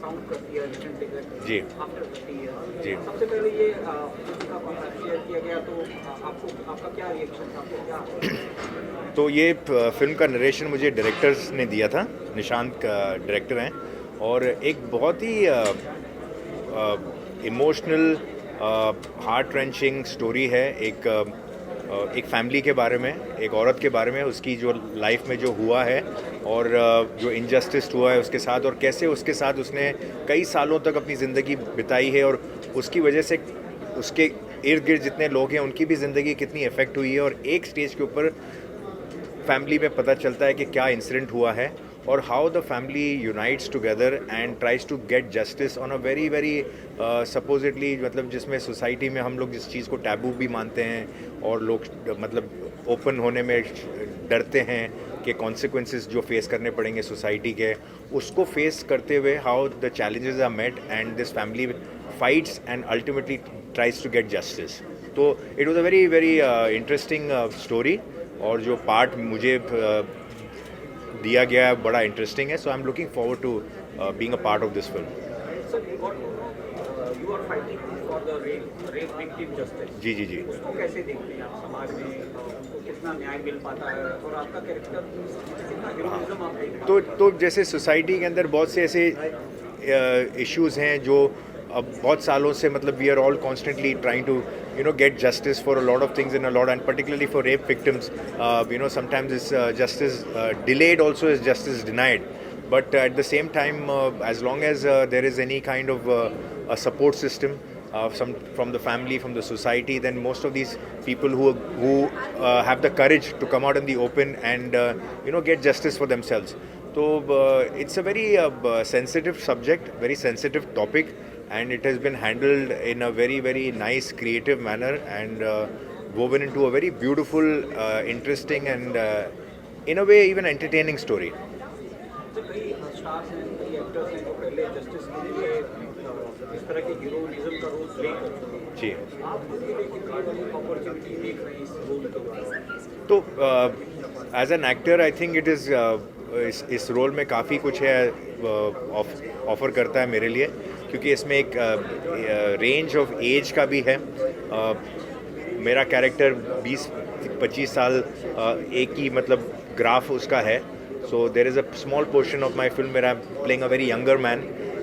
Sound करती है return ticket जी after 30 year. जी। सबसे पहले ये फिल्म का कॉन्सेप्ट शेयर किया गया तो आपको आपका क्या रिएक्शन था, आपको क्या तो ये फिल्म का नरेशन मुझे डायरेक्टर्स ने दिया था, निशांत का डायरेक्टर हैं, और एक बहुत ही इमोशनल हार्ट रेंचिंग स्टोरी है। एक फैमिली के बारे में, एक औरत के बारे में, उसकी जो लाइफ में जो हुआ है और जो इनजस्टिस हुआ है उसके साथ, और कैसे उसके साथ उसने कई सालों तक अपनी ज़िंदगी बिताई है, और उसकी वजह से उसके इर्द गिर्द जितने लोग हैं उनकी भी ज़िंदगी कितनी इफ़ेक्ट हुई है, और एक स्टेज के ऊपर फैमिली में पता चलता है कि क्या इंसिडेंट हुआ है, और how the family unites together and tries to get justice on a very very supposedly, मतलब जिसमें सोसाइटी में हम लोग जिस चीज़ को टैबू भी मानते हैं और लोग मतलब ओपन होने में डरते हैं कि कॉन्सिक्वेंसेस जो फेस करने पड़ेंगे सोसाइटी के, उसको फेस करते हुए how the challenges are met and this family fights and ultimately tries to get justice. तो it was a very very interesting story, और जो पार्ट मुझे दिया गया है बड़ा इंटरेस्टिंग है, so I am looking forward to being a part of this film. Sir you got you are fighting for the rape victim justice. जी जी जी। उसको कैसे देखते हैं आप समाज में, उनको कितना न्याय मिल पाता है और आपका कैरेक्टर कितना हीरोइज्म आप देखते हैं? तो जैसे सोसाइटी के अंदर बहुत से ऐसे इश्यूज हैं जो अब बहुत सालों से, मतलब we are all constantly trying to get justice for a lot of things in a lot, and particularly for rape victims, sometimes it's justice delayed, also is justice denied, but at the same time, as long as there is any kind of a support system from the family, from the society, then most of these people who have the courage to come out in the open and get justice for themselves. So it's a very sensitive subject, very sensitive topic, and it has been handled in a very very nice creative manner, and woven into a very beautiful, interesting, and in a way even entertaining story. तो कई stars हैं, कई actors हैं जो पहले justice के लिए इस तरह के हीरोइज्म का रोल प्ले कर चुके हैं। जी। आप खुद के लिए कितनी बड़ी अपॉर्चुनिटी देख रहे हैं इस रोल के बाद? तो as an actor I think it is इस रोल में काफ़ी कुछ है ऑफ़र करता है मेरे लिए, क्योंकि इसमें एक रेंज ऑफ एज का भी है। मेरा कैरेक्टर 20-25 साल एक ही मतलब ग्राफ उसका है, so there is a small portion of my film where I am playing a very younger man,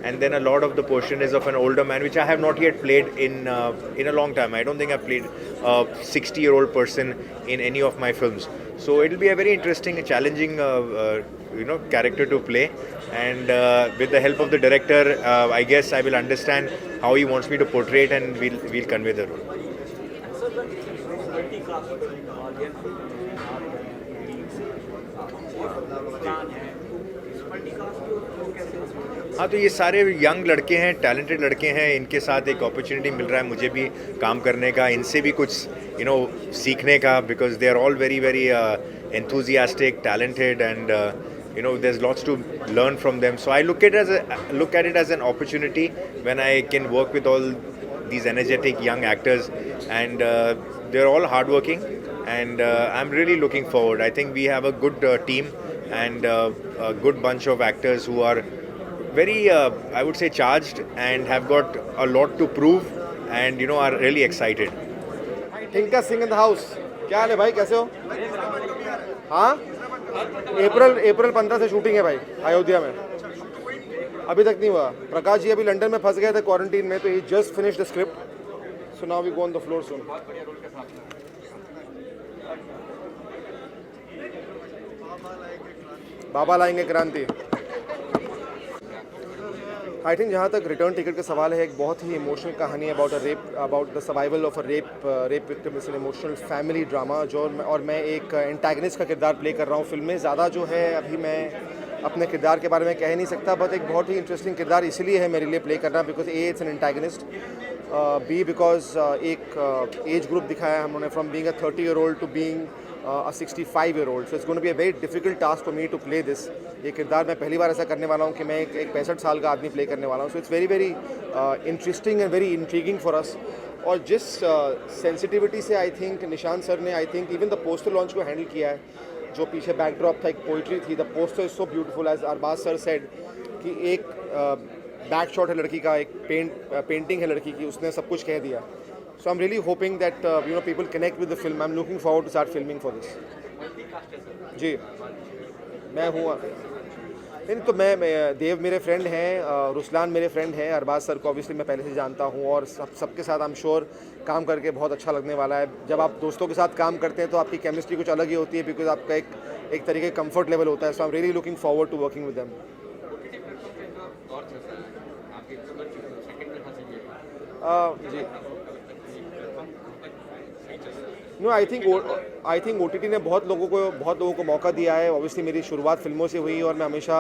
and then a lot of the portion is of an older man, which I have not yet played in a long time. I don't think I've played a 60-year-old person in any of my films, so it'll be a very interesting and challenging character to play, and with the help of the director, I guess I will understand how he wants me to portray it, and we'll convey the role. Sir multi-cast audience plan है, इस multi-cast को कैसे? हाँ, तो ये सारे young लड़के हैं, टैलेंटेड लड़के हैं, इनके साथ एक अपॉर्चुनिटी मिल रहा है मुझे भी काम करने का, इनसे भी कुछ सीखने का, because they are all very very enthusiastic, talented, and there's lots to learn from them. So I look at it as an opportunity when I can work with all these energetic young actors, and they're all hardworking, and I'm really looking forward. I think we have a good team and a good bunch of actors who are very, I would say, charged and have got a lot to prove, and are really excited. Tinka Singh in the house. क्या हाल है भाई, कैसे हो? हाँ, अप्रैल 15 से shooting है भाई अयोध्या में, अभी तक नहीं हुआ। प्रकाश जी अभी लंदन में फंस गए थे क्वारंटीन में, तो he just finish the script, so now we go on the floor soon. Baba Laayenge Kranti. I think जहाँ तक रिटर्न टिकट का सवाल है, एक बहुत ही इमोशनल कहानी है about the survival of a rape victim. It's an emotional family drama और मैं एक एंटागनिस्ट का किरदार प्ले कर रहा हूँ फिल्म में। ज़्यादा जो है अभी मैं अपने किरदार के बारे में कह नहीं सकता, बट एक बहुत ही इंटरेस्टिंग किरदार इसलिए है मेरे लिए प्ले करना, because it's an antagonist, be because एक एज ग्रुप दिखाया है हम लोगों ने, from being a 30-year-old to being a 65-year-old. So it's going to be a very difficult task for me to play this. ये किरदार मैं पहली बार ऐसा करने वाला हूँ कि मैं एक 65 साल का आदमी प्ले करने वाला हूँ. So it's very very interesting and very intriguing for us. और जिस सेंसिटिविटी से आई थिंक निशांत सर ने इवन द पोस्टर लॉन्च को हैंडल किया है, जो पीछे बैकड्रॉप था, एक पोइट्री थी, the poster is so beautiful, as Arbaaz sir said कि एक बैक शॉट है लड़की का, एक पेंटिंग है लड़की की, उसने सब कुछ कह दिया. So I'm really hoping that people connect with the film. I'm looking forward to start filming for this. जी मैं हूँ नहीं तो मैं देव मेरे फ्रेंड हैं, रुसलान मेरे फ्रेंड हैं, अरबाज सर को ऑब्वियसली मैं पहले से जानता हूँ और सबके साथ आई एम श्योर काम करके बहुत अच्छा लगने वाला है. जब आप दोस्तों के साथ काम करते हैं तो आपकी केमिस्ट्री कुछ अलग ही होती है बिकॉज आपका एक तरीके का कंफर्ट लेवल होता है. So I am really looking forward to working with them. जी नो आई थिंक OTT ने बहुत लोगों को मौका दिया है. ऑब्वियसली मेरी शुरुआत फिल्मों से हुई और मैं हमेशा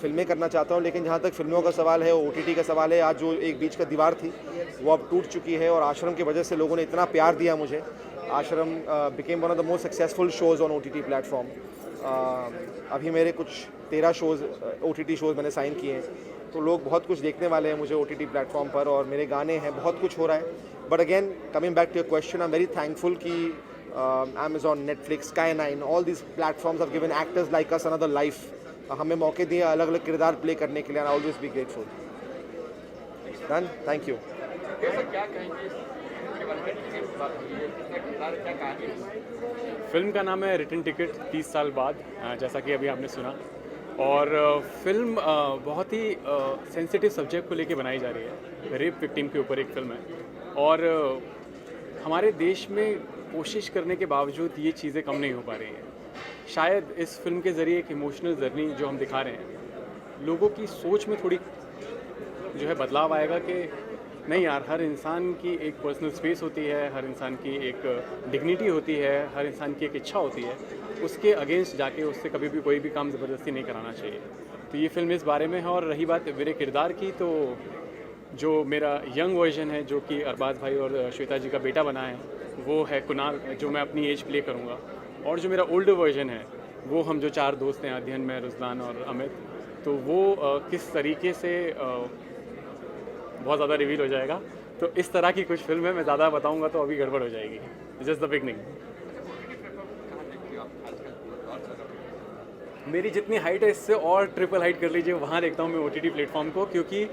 फिल्में करना चाहता हूँ, लेकिन जहाँ तक फिल्मों का सवाल है, OTT का सवाल है, आज जो एक बीच का दीवार थी वो अब टूट चुकी है और आश्रम की वजह से लोगों ने इतना प्यार दिया मुझे. आश्रम became one of the most successful shows on OTT platform. अभी मेरे कुछ 13 शोज़ OTT शोज़ मैंने साइन किए हैं, तो लोग बहुत कुछ देखने वाले हैं मुझे OTT प्लेटफॉर्म पर और मेरे गाने हैं, बहुत कुछ हो रहा है. But again coming back to your question, I am very thankful कि Amazon, Netflix, Sky9, all this platforms have given actors like us another life. हमें मौके दिए अलग अलग किरदार प्ले करने के लिए. I always be grateful. Done, thank you. Film का नाम है रिटर्न टिकट 30 साल बाद, जैसा कि अभी आपने सुना. और फिल्म बहुत ही सेंसिटिव सब्जेक्ट को लेके बनाई जा रही है. रेप विक्टिम के ऊपर एक फिल्म है और हमारे देश में कोशिश करने के बावजूद ये चीज़ें कम नहीं हो पा रही हैं. शायद इस फिल्म के ज़रिए एक इमोशनल जर्नी जो हम दिखा रहे हैं, लोगों की सोच में थोड़ी जो है बदलाव आएगा कि नहीं यार, हर इंसान की एक पर्सनल स्पेस होती है, हर इंसान की एक डिग्निटी होती है, हर इंसान की एक इच्छा होती है. उसके अगेंस्ट जाके उससे कभी भी कोई भी काम ज़बरदस्ती नहीं कराना चाहिए. तो ये फिल्म इस बारे में है. और रही बात मेरे किरदार की, तो जो मेरा यंग वर्जन है जो कि अरबाज भाई और श्वेता जी का बेटा बना है, वो है कुणाल, जो मैं अपनी एज प्ले करूँगा. और जो मेरा ओल्डर वर्जन है वो हम जो 4 दोस्त हैं, अध्ययन में, रुसलान और अमित, तो वो किस तरीके से बहुत ज़्यादा रिवील हो जाएगा. तो इस तरह की कुछ फिल्म है, मैं ज़्यादा बताऊंगा तो अभी गड़बड़ हो जाएगी. Just the beginning. मेरी जितनी हाइट है इससे और ट्रिपल हाइट कर लीजिए, वहाँ देखता हूँ मैं OTT प्लेटफॉर्म को, क्योंकि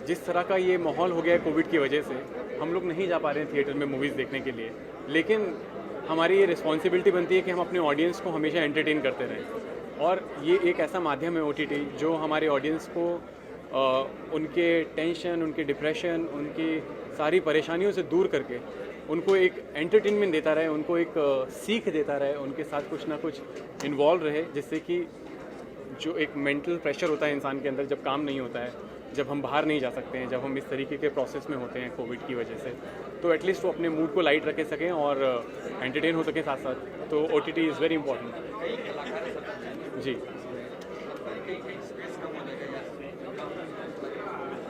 जिस तरह का ये माहौल हो गया है कोविड की वजह से, हम लोग नहीं जा पा रहे हैं थिएटर में मूवीज़ देखने के लिए. लेकिन हमारी ये रिस्पॉन्सिबिलिटी बनती है कि हम अपने ऑडियंस को हमेशा एंटरटेन करते रहें. और ये एक ऐसा माध्यम है OTT जो हमारे ऑडियंस को उनके टेंशन, उनके डिप्रेशन, उनकी सारी परेशानियों से दूर करके उनको एक एंटरटेनमेंट देता रहे, उनको एक सीख देता रहे, उनके साथ कुछ ना कुछ इन्वॉल्व रहे, जिससे कि जो एक मेंटल प्रेशर होता है इंसान के अंदर जब काम नहीं होता है, जब हम बाहर नहीं जा सकते हैं, जब हम इस तरीके के प्रोसेस में होते हैं कोविड की वजह से, तो एटलीस्ट वो अपने मूड को लाइट रखे सकें और एंटरटेन हो सकें साथ साथ. तो OTT इज़ वेरी इंपॉर्टेंट. जी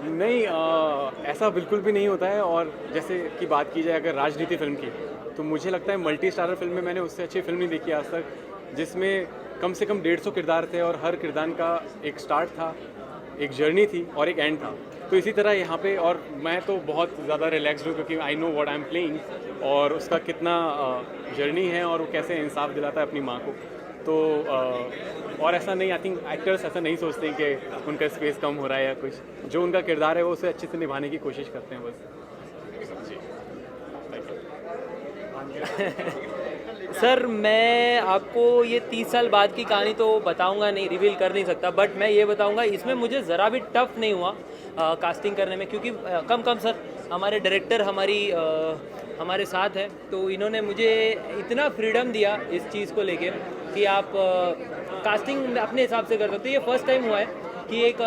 नहीं, ऐसा बिल्कुल भी नहीं होता है. और जैसे कि बात की जाए अगर राजनीति फिल्म की, तो मुझे लगता है मल्टी स्टारर फिल्म में मैंने उससे अच्छी फिल्म नहीं देखी आज तक, जिसमें कम से कम 150 किरदार थे और हर किरदार का एक स्टार्ट था, एक जर्नी थी और एक एंड था. तो इसी तरह यहाँ पे, और मैं तो बहुत ज़्यादा रिलैक्स्ड हूँ क्योंकि I know what I am playing और उसका कितना जर्नी है और वो कैसे इंसाफ दिलाता है अपनी माँ को. तो और ऐसा नहीं, आई थिंक एक्टर्स ऐसा नहीं सोचते हैं कि उनका स्पेस कम हो रहा है या कुछ. जो उनका किरदार है वो उसे अच्छे से निभाने की कोशिश करते हैं बस. सर, मैं आपको ये 30 साल बाद की कहानी तो बताऊंगा नहीं, रिवील कर नहीं सकता, बट मैं ये बताऊंगा इसमें मुझे ज़रा भी टफ नहीं हुआ कास्टिंग करने में, क्योंकि कम सर हमारे डायरेक्टर हमारे साथ हैं, तो इन्होंने मुझे इतना फ्रीडम दिया इस चीज़ को लेके कि आप कास्टिंग अपने हिसाब से कर सकते हो. ये फर्स्ट टाइम हुआ है कि एक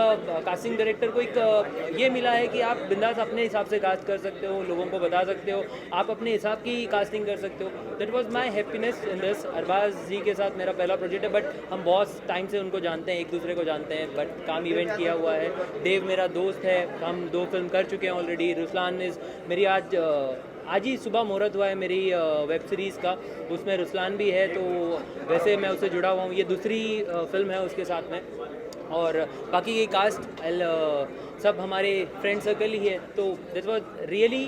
कास्टिंग डायरेक्टर को एक ये मिला है कि आप बिंदास अपने हिसाब से कास्ट कर सकते हो, लोगों को बता सकते हो, आप अपने हिसाब की कास्टिंग कर सकते हो. That was my happiness in this. Arbaaz ji के साथ मेरा पहला प्रोजेक्ट है, बट हम बहुत टाइम से उनको जानते हैं, एक दूसरे को जानते हैं, बट काम इवेंट किया हुआ है. देव मेरा दोस्त है, हम 2 फिल्म कर चुके हैं ऑलरेडी. रुसलान इज़ मेरी आज ही सुबह मुहूर्त हुआ है मेरी वेब सीरीज़ का, उसमें रुसलान भी है, तो वैसे मैं उससे जुड़ा हुआ हूँ. ये दूसरी फिल्म है उसके साथ में. और बाकी ये कास्ट सब हमारे फ्रेंड सर्कल ही है. तो that was really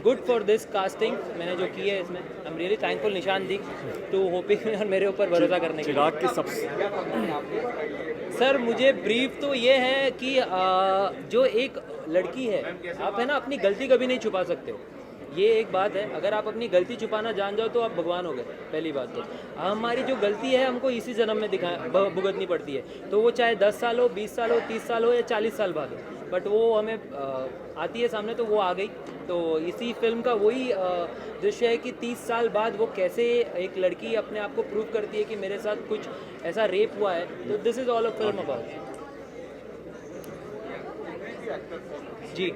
good for this casting मैंने जो की है इसमें। आई एम रियली थैंकफुल निशान दी टू होपिंग और मेरे ऊपर भरोसा करने के लिए। चिराग की सबसे सर मुझे ब्रीफ तो ये है कि जो एक लड़की है, आप है ना अपनी गलती कभी नहीं छुपा सकते हो, ये एक बात है। अगर आप अपनी गलती छुपाना जान जाओ तो आप भगवान हो गए, पहली बात तो। हमारी जो गलती है हमको इसी जन्म में भुगतनी पड़ती है, तो वो चाहे 10 साल हो, 20 साल हो, 30 साल हो या 40 साल बाद हो, बट वो हमें आती है सामने, तो वो आ गई। तो इसी फिल्म का वही दृश्य है कि 30 साल बाद वो कैसे एक लड़की अपने आप को प्रूव करती है कि मेरे साथ कुछ ऐसा रेप हुआ है। तो this is all a film about. जी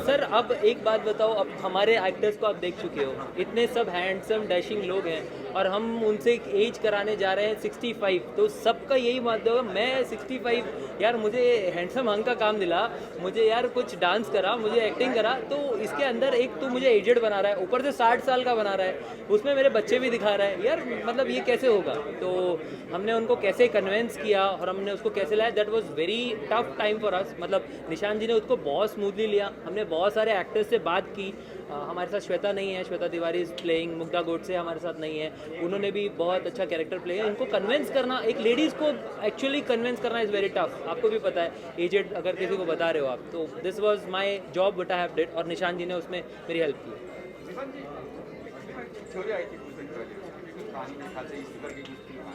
सर अब एक बात बताओ, अब हमारे एक्टर्स को आप देख चुके हो, इतने सब हैंडसम डैशिंग लोग हैं और हम उनसे एक एज कराने जा रहे हैं 65, तो सबका यही बात होगा मैं 65 यार, मुझे हैंडसम हंग का काम दिला, मुझे यार कुछ डांस करा, मुझे एक्टिंग करा, तो इसके अंदर एक तो मुझे एजेड बना रहा है, ऊपर से 60 साल का बना रहा है, उसमें मेरे बच्चे भी दिखा रहा है यार, मतलब ये कैसे होगा। तो हमने उनको कैसे कन्विंस किया और हमने उसको कैसे लाया, that was very tough time for us. मतलब निशान जी ने उसको बहुत स्मूथली लिया, हमने बहुत सारे एक्टर्स से बात की। हमारे साथ श्वेता नहीं है, श्वेता तिवारी इज प्लेइंग, मुग्धा गोडसे हमारे साथ नहीं है, उन्होंने भी बहुत अच्छा कैरेक्टर प्ले किया। इनको कन्विंस करना, एक लेडीज़ को एक्चुअली कन्विंस करना इज़ वेरी टफ, आपको भी पता है, एजेड अगर किसी को बता रहे हो आप, तो this was my job what I have did, और निशान जी ने उसमें मेरी हेल्प की।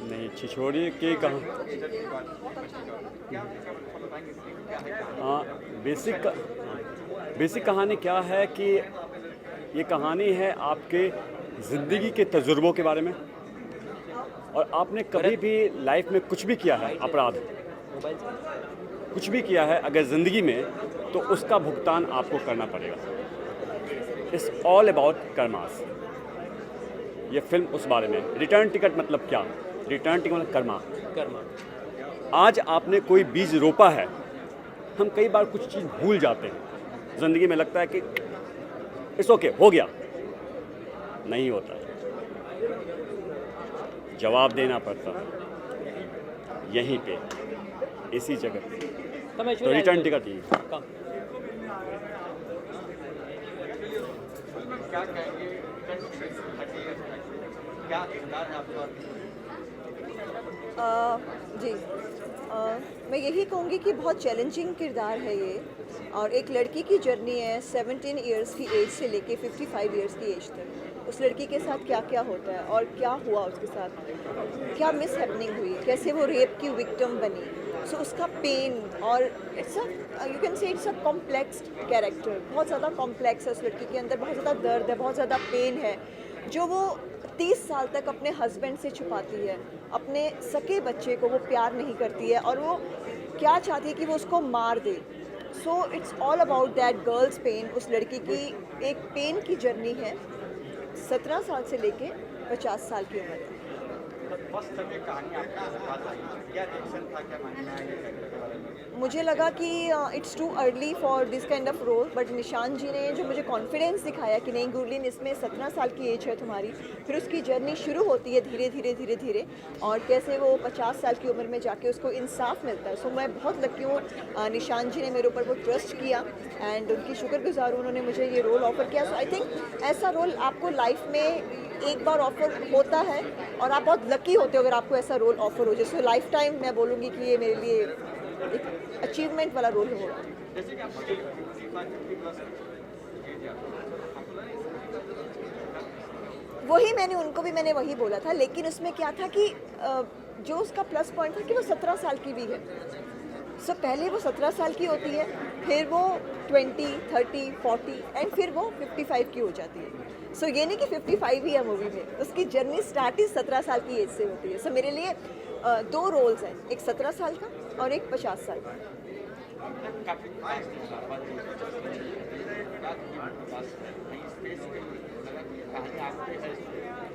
नहीं, छिछोरे के कहाँ बेसिक कहानी क्या है कि ये कहानी है आपके ज़िंदगी के तजुर्बों के बारे में, और आपने कभी भी लाइफ में कुछ भी किया है, अपराध कुछ भी किया है अगर ज़िंदगी में, तो उसका भुगतान आपको करना पड़ेगा। It's all about karmas. ये फिल्म उस बारे में। रिटर्न टिकट मतलब क्या? रिटर्न टिकट मतलब कर्मा। आज आपने कोई बीज रोपा है, हम कई बार कुछ चीज़ भूल जाते हैं ज़िंदगी में, लगता है कि इट्स ओके, हो गया, नहीं होता है, जवाब देना पड़ता है यहीं पे, इसी जगह पे। तो रिटर्न टिकट ही क्या किरदार है आपका? जी मैं यही कहूँगी कि बहुत चैलेंजिंग किरदार है ये, और एक लड़की की जर्नी है 17 इयर्स की एज से लेके 55 इयर्स की एज तक। उस लड़की के साथ क्या क्या होता है और क्या हुआ उसके साथ, क्या मिस हैपनिंग हुई, कैसे वो रेप की विक्टिम बनी, सो उसका पेन, और it's a you can say it's a complex character, बहुत ज़्यादा कॉम्प्लेक्स है उस लड़की के अंदर, बहुत ज़्यादा दर्द है, बहुत ज़्यादा पेन है, जो वो 30 साल तक अपने हस्बैंड से छुपाती है। अपने सके बच्चे को वो प्यार नहीं करती है और वो क्या चाहती है कि वो उसको मार दे। So it's all about that girl's pain. उस लड़की की एक पेन की जर्नी है 17 साल से लेके 50 साल की उम्र तक। मुझे लगा कि it's too early for this kind of role, but Nishan ji ने जो मुझे कॉन्फिडेंस दिखाया कि नहीं गुरलीन, इसमें 17 साल की एज है तुम्हारी, फिर उसकी जर्नी शुरू होती है धीरे धीरे धीरे धीरे, और कैसे वो 50 साल की उम्र में जाके उसको इंसाफ मिलता है। सो मैं बहुत लकी हूँ, निशान जी ने मेरे ऊपर वो ट्रस्ट किया एंड उनकी शुक्रगुजार हूँ, उन्होंने मुझे ये रोल ऑफ़र किया। सो आई थिंक ऐसा रोल आपको लाइफ में एक बार ऑफ़र होता है और आप बहुत लकी होते हो अगर आपको ऐसा रोल ऑफ़र हो, जिससे लाइफ टाइम मैं बोलूँगी कि ये मेरे लिए एक अचीवमेंट वाला रोल होगा। वही मैंने वही बोला था, लेकिन उसमें क्या था कि जो उसका प्लस पॉइंट था कि वो 17 साल की भी है। सो पहले वो 17 साल की होती है, फिर वो 20, 30, 40 एंड फिर वो 55 की हो जाती है। सो ये नहीं कि 55 ही है मूवी में, उसकी जर्नी स्टार्ट ही 17 साल की एज से होती है। सो मेरे लिए 2 रोल्स हैं, एक 17 साल का और एक 50 साल का।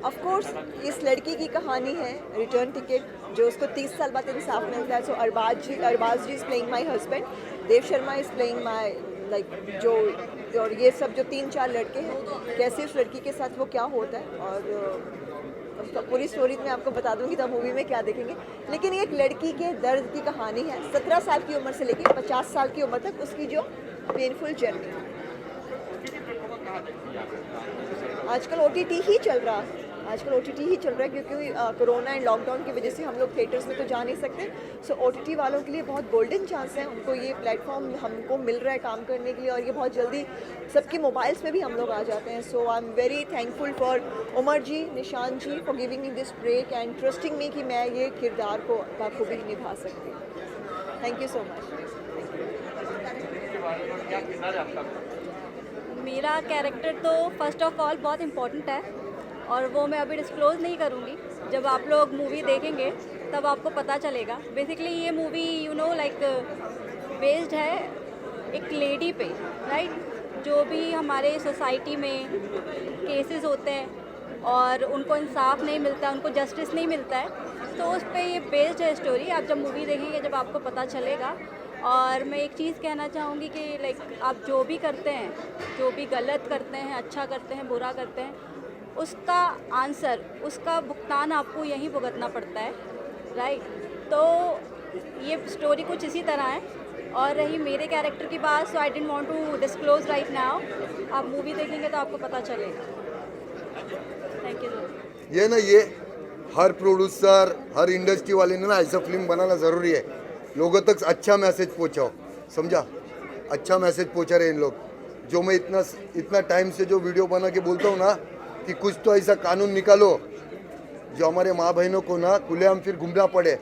ऑफ कोर्स इस लड़की की कहानी है रिटर्न टिकट, जो उसको 30 साल बाद इंसाफ मिलता है। So Arbaaz ji is playing my husband, Dev Sharma is playing my like जो, और ये सब जो 3-4 लड़के हैं, कैसे उस लड़की के साथ वो क्या होता है, और पूरी स्टोरी मैं आपको बता दूंगी तब मूवी में क्या देखेंगे। लेकिन ये एक लड़की के दर्द की कहानी है, 17 साल की उम्र से लेकर 50 साल की उम्र तक उसकी जो पेनफुल जर्नी। आजकल OTT ही चल रहा है, क्योंकि कोरोना एंड लॉकडाउन की वजह से हम लोग थिएटर्स में तो जा नहीं सकते। सो OTT वालों के लिए बहुत गोल्डन चांस है, उनको ये प्लेटफॉर्म हमको मिल रहा है काम करने के लिए, और ये बहुत जल्दी सबके मोबाइल्स में भी हम लोग आ जाते हैं। So I am very thankful for Umar ji, Nishan ji for giving me this break and trusting me कि मैं ये किरदार को बखूबी निभा सकती हूँ। Thank you so much. मेरा कैरेक्टर तो फर्स्ट ऑफ ऑल बहुत इम्पोर्टेंट है और वो मैं अभी डिस्क्लोज़ नहीं करूँगी। जब आप लोग मूवी देखेंगे तब आपको पता चलेगा। बेसिकली ये मूवी लाइक बेस्ड है एक लेडी पे, राइट, जो भी हमारे सोसाइटी में केसेस होते हैं और उनको इंसाफ नहीं मिलता, उनको जस्टिस नहीं मिलता है, तो उस पे ये बेस्ड है स्टोरी। आप जब मूवी देखेंगे जब आपको पता चलेगा। और मैं एक चीज़ कहना चाहूँगी कि लाइक आप जो भी करते हैं, जो भी गलत करते हैं, अच्छा करते हैं, बुरा करते हैं, उसका आंसर, उसका भुगतान आपको यहीं भुगतना पड़ता है, राइट। तो ये स्टोरी कुछ इसी तरह है। और रही मेरे कैरेक्टर की बात, so I didn't want to disclose right now. आप मूवी देखेंगे तो आपको पता चलेगा। Thank you. ये हर प्रोड्यूसर, हर इंडस्ट्री वाले ने ना ऐसा फिल्म बनाना ज़रूरी है। लोगों तक अच्छा मैसेज पहुँचाओ, समझा? अच्छा मैसेज पहुँचा रहे इन लोग। जो मैं इतना टाइम से जो वीडियो बना के बोलता हूँ ना कि कुछ तो ऐसा कानून निकालो जो हमारे माँ बहनों को ना खुलेआम फिर घूमना पड़े।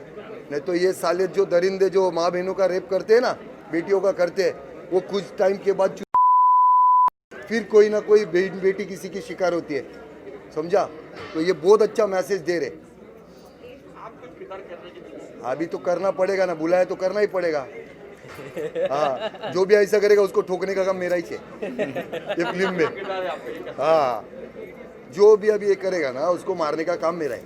नहीं तो ये साले जो दरिंदे जो माँ बहनों का रेप करते हैं ना, बेटियों का करते हैं, वो कुछ टाइम के बाद फिर कोई ना कोई बेटी किसी की शिकार होती है, समझा? तो ये बहुत अच्छा मैसेज दे रहे। अभी तो करना पड़ेगा ना, बुलाया तो करना ही पड़ेगा। हाँ, जो भी ऐसा करेगा उसको ठोकने का काम मेरा ही है ये फिल्म में। हाँ, जो भी अभी ये करेगा ना उसको मारने का काम मेरा है।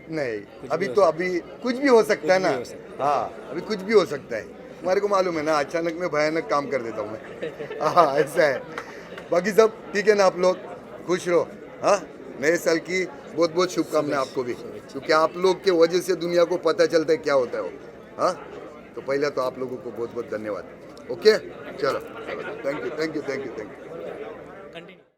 नहीं, अभी कुछ भी हो सकता है ना। हाँ, अभी कुछ भी हो सकता है। तुम्हारे को मालूम है ना, अचानक में भयानक काम कर देता हूँ मैं। हाँ, ऐसा है। बाकी सब ठीक है ना, आप लोग खुश रहो। हाँ, नए साल की बहुत बहुत शुभकामनाएं आपको भी, क्योंकि आप लोग के वजह से दुनिया को पता चलता है क्या होता है वो। हाँ, तो पहले तो आप लोगों को बहुत बहुत धन्यवाद। ओके, चलो, थैंक यू। कंटिन्यू।